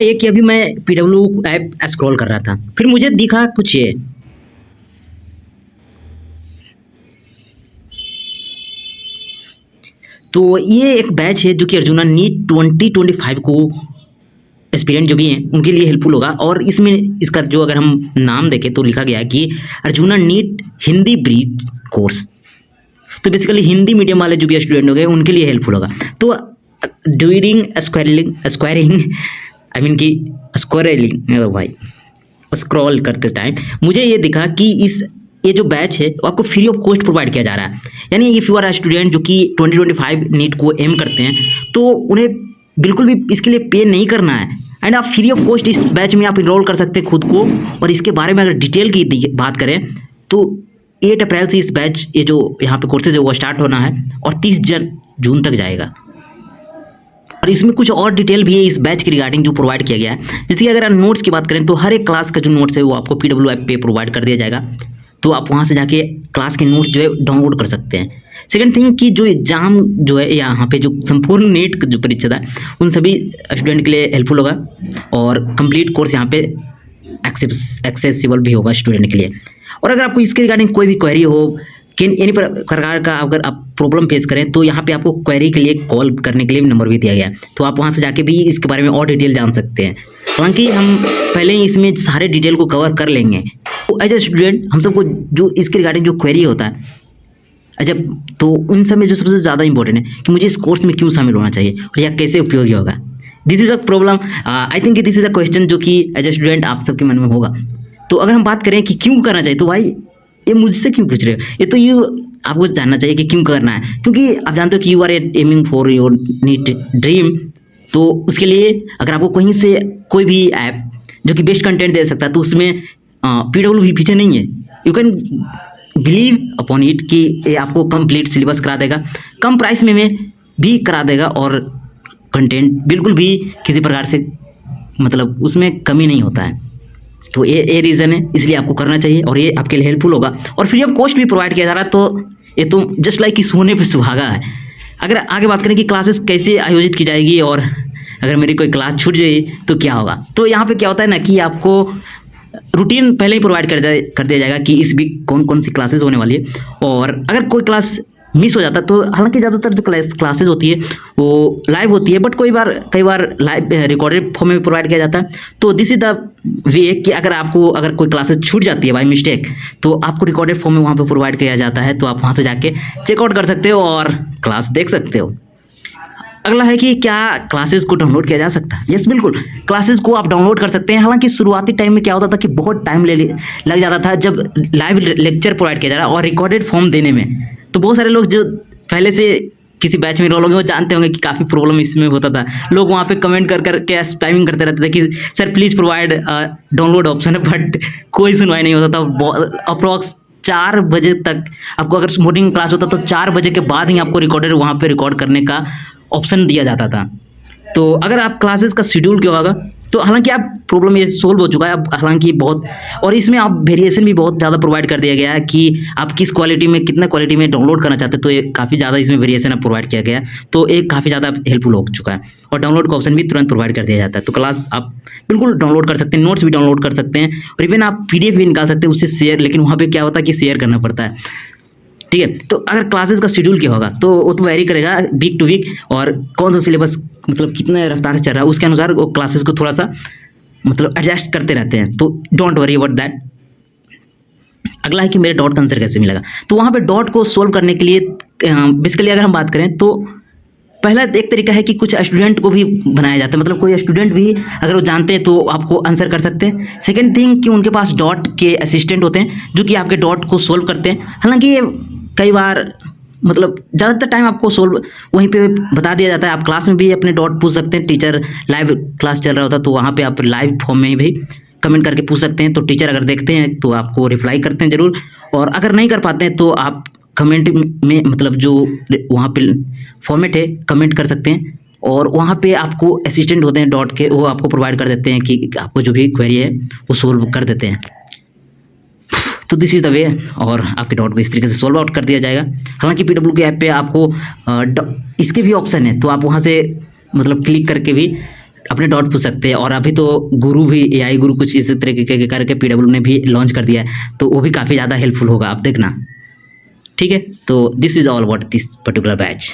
ये कि अभी मैं पीडब्ल्यू ऐप स्क्रॉल कर रहा था, फिर मुझे दिखा कुछ ये। तो ये एक बैच है जो कि अर्जुना नीट 2025 को एस्पिरेंट जो भी हैं उनके लिए हेल्पफुल होगा। और इसमें इसका जो अगर हम नाम देखें तो लिखा गया है कि Arjuna NEET Hindi bridge course. तो बेसिकली हिंदी मीडियम वाले जो भी स्टूडेंट हो गए उनके लिए हेल्पफुल होगा। तो ड्यूरिंग स्क्वायरिंग आई मीन कि स्क्वायरिंग भाई स्क्रॉल करते टाइम मुझे ये दिखा कि ये जो बैच है वो आपको फ्री ऑफ कॉस्ट प्रोवाइड किया जा रहा है। यानी इफ़ यू आर स्टूडेंट जो कि 2025 नीट को एम करते हैं तो उन्हें बिल्कुल भी इसके लिए पे नहीं करना है एंड आप फ्री ऑफ कॉस्ट इस बैच में आप इनरोल कर सकते हैं खुद को। और इसके बारे में अगर डिटेल की बात करें तो 8 अप्रैल से इस बैच ये जो यहाँ पे कोर्सेज है वो स्टार्ट होना है और 30 जून तक जाएगा। और इसमें कुछ और डिटेल भी है इस बैच के रिगार्डिंग जो प्रोवाइड किया गया है। जैसे कि अगर आप नोट्स की बात करें तो हर एक क्लास का जो नोट्स है वो आपको पीडब्ल्यू ऐप पे प्रोवाइड कर दिया जाएगा। तो आप वहाँ से जाके क्लास के नोट्स जो है डाउनलोड कर सकते हैं। सेकंड थिंग कि जो एग्ज़ाम जो है यहाँ पे जो संपूर्ण नीट का जो परीक्षा था उन सभी स्टूडेंट के लिए हेल्पफुल होगा और कंप्लीट कोर्स यहाँ पे एक्सेसिबल भी होगा स्टूडेंट के लिए। और अगर आपको इसके रिगार्डिंग कोई भी क्वेरी हो कि एनी प्रकार का अगर आप प्रॉब्लम फेस करें तो यहाँ पे आपको क्वेरी के लिए कॉल करने के लिए नंबर भी दिया गया है। तो आप वहाँ से जाके भी इसके बारे में और डिटेल जान सकते हैं। हालांकि हम पहले ही इसमें सारे डिटेल को कवर कर लेंगे। तो एज ए स्टूडेंट हम सबको जो इसके रिगार्डिंग जो क्वेरी होता है अच्छा तो उन सब में जो सबसे ज़्यादा इंपॉर्टेंट है कि मुझे इस कोर्स में क्यों शामिल होना चाहिए और यह कैसे उपयोगी होगा। This is a problem I think this is a question जो कि एज ए स्टूडेंट आप सबके मन में होगा। तो अगर हम बात करें कि क्यों करना चाहिए तो भाई ये मुझसे क्यों पूछ रहे हो, ये तो यू आपको जानना चाहिए कि क्यों करना है। क्योंकि आप जानते हो कि you are aiming for your NEET dream. तो उसके लिए अगर आपको कहीं से कोई भी ऐप जो कि बेस्ट कंटेंट दे सकता है तो उसमें पीडब्ल्यू भी पीछे नहीं है। You can believe upon it कि ये आपको कंप्लीट सिलेबस करा देगा, कम प्राइस में भी करा देगा और कंटेंट बिल्कुल भी किसी प्रकार से मतलब उसमें कमी नहीं होता है। तो ये रीज़न है, इसलिए आपको करना चाहिए और ये आपके लिए हेल्पफुल होगा और फ्री ऑफ कॉस्ट भी प्रोवाइड किया जा रहा है। तो ये तो जस्ट लाइक कि सोने पे सुहागा है। अगर आगे बात करें कि क्लासेस कैसे आयोजित की जाएगी और अगर मेरी कोई क्लास छूट जाए तो क्या होगा, तो यहाँ पे क्या होता है ना कि आपको रूटीन पहले ही प्रोवाइड कर दिया जाएगा कि इस वीक कौन कौन सी क्लासेस होने वाली है। और अगर कोई क्लास मिस हो जाता है तो हालांकि ज़्यादातर जो क्लासेस होती है वो लाइव होती है बट कई बार लाइव रिकॉर्डेड फॉर्म में प्रोवाइड किया जाता है। तो दिस इज द वे कि अगर कोई क्लासेस छूट जाती है बाय मिस्टेक तो आपको रिकॉर्डेड फॉर्म में वहाँ पे प्रोवाइड किया जाता है। तो आप वहाँ से जाके चेकआउट कर सकते हो और क्लास देख सकते हो। अगला है कि क्या क्लासेस को डाउनलोड किया जा सकता है। यस बिल्कुल, क्लासेस को आप डाउनलोड कर सकते हैं। हालांकि शुरुआती टाइम में क्या होता था कि बहुत टाइम लग जाता था जब लाइव लेक्चर प्रोवाइड किया जा रहा और रिकॉर्डेड फॉर्म देने में। तो बहुत सारे लोग जो पहले से किसी बैच में रोल होंगे वो जानते होंगे कि काफ़ी प्रॉब्लम इसमें होता था। लोग वहाँ पे कमेंट कर के टाइमिंग करते रहते थे कि sir please provide download option, but कोई सुनवाई नहीं होता था। अप्रॉक्स 4 बजे तक आपको अगर मॉर्निंग क्लास होता तो 4 बजे के बाद ही आपको रिकॉर्डेड वहाँ पे रिकॉर्ड करने का ऑप्शन दिया जाता था। तो अगर आप क्लासेस का शेड्यूल क्या होगा तो हालांकि आप प्रॉब्लम ये सोल्व हो चुका है अब। हालांकि बहुत और इसमें आप वेरिएशन भी बहुत ज़्यादा प्रोवाइड कर दिया गया है कि आप किस क्वालिटी में कितना क्वालिटी में डाउनलोड करना चाहते हैं। तो ये काफ़ी ज़्यादा इसमें वेरिएशन अब प्रोवाइड किया गया है। तो ये काफ़ी ज़्यादा हेल्पफुल हो चुका है और डाउनलोड का ऑप्शन भी तुरंत प्रोवाइड कर दिया जाता है। तो क्लास आप बिल्कुल डाउनलोड कर सकते हैं, नोट्स भी डाउनलोड कर सकते हैं और इवन आप PDF भी निकाल सकते हैं उससे शेयर। लेकिन वहाँ पर क्या होता है कि शेयर करना पड़ता है, ठीक है। तो अगर क्लासेस का शेड्यूल क्या होगा तो वो तो वेरी करेगा वीक टू वीक और कौन सा सिलेबस मतलब कितने रफ्तार से चल रहा है उसके अनुसार वो क्लासेस को थोड़ा सा मतलब एडजस्ट करते रहते हैं। तो डोंट वरी अबाउट दैट। अगला है कि मेरे डॉट का आंसर कैसे मिलेगा। तो वहाँ पे डॉट को सोल्व करने के लिए बेसिकली अगर हम बात करें तो पहला एक तरीका है कि कुछ स्टूडेंट को भी बनाया जाता है, मतलब कोई स्टूडेंट भी अगर वो जानते हैं तो आपको आंसर कर सकते हैं। सेकंड थिंग कि उनके पास डॉट के असिस्टेंट होते हैं जो कि आपके डॉट को सोल्व करते हैं। हालांकि ये कई बार मतलब ज़्यादातर टाइम आपको सोल्व वहीं पे बता दिया जाता है। आप क्लास में भी अपने डॉट पूछ सकते हैं। टीचर लाइव क्लास चल रहा होता है तो वहाँ पे आप लाइव फॉर्म में भी कमेंट करके पूछ सकते हैं। तो टीचर अगर देखते हैं तो आपको रिप्लाई करते हैं ज़रूर। और अगर नहीं कर पाते हैं तो आप कमेंट में मतलब जो वहाँ पे फॉर्मेट है कमेंट कर सकते हैं और वहाँ पे आपको असिस्टेंट होते हैं डॉट के, वो आपको प्रोवाइड कर देते हैं कि आपको जो भी क्वेरी है वो सोल्व कर देते हैं। तो दिस इज़ द वे और आपके डॉट को इस तरीके से सोल्व आउट कर दिया जाएगा। हालांकि पीडब्ल्यू के ऐप पे आपको इसके भी ऑप्शन है तो आप वहाँ से मतलब क्लिक करके भी अपने डाउट पूछ सकते हैं। और अभी तो गुरु भी, एआई गुरु कुछ इसी तरीके के करके पीडब्ल्यू ने भी लॉन्च कर दिया है, तो वो भी काफ़ी ज़्यादा हेल्पफुल होगा, आप देखना। ठीक है, तो this is all about this particular batch.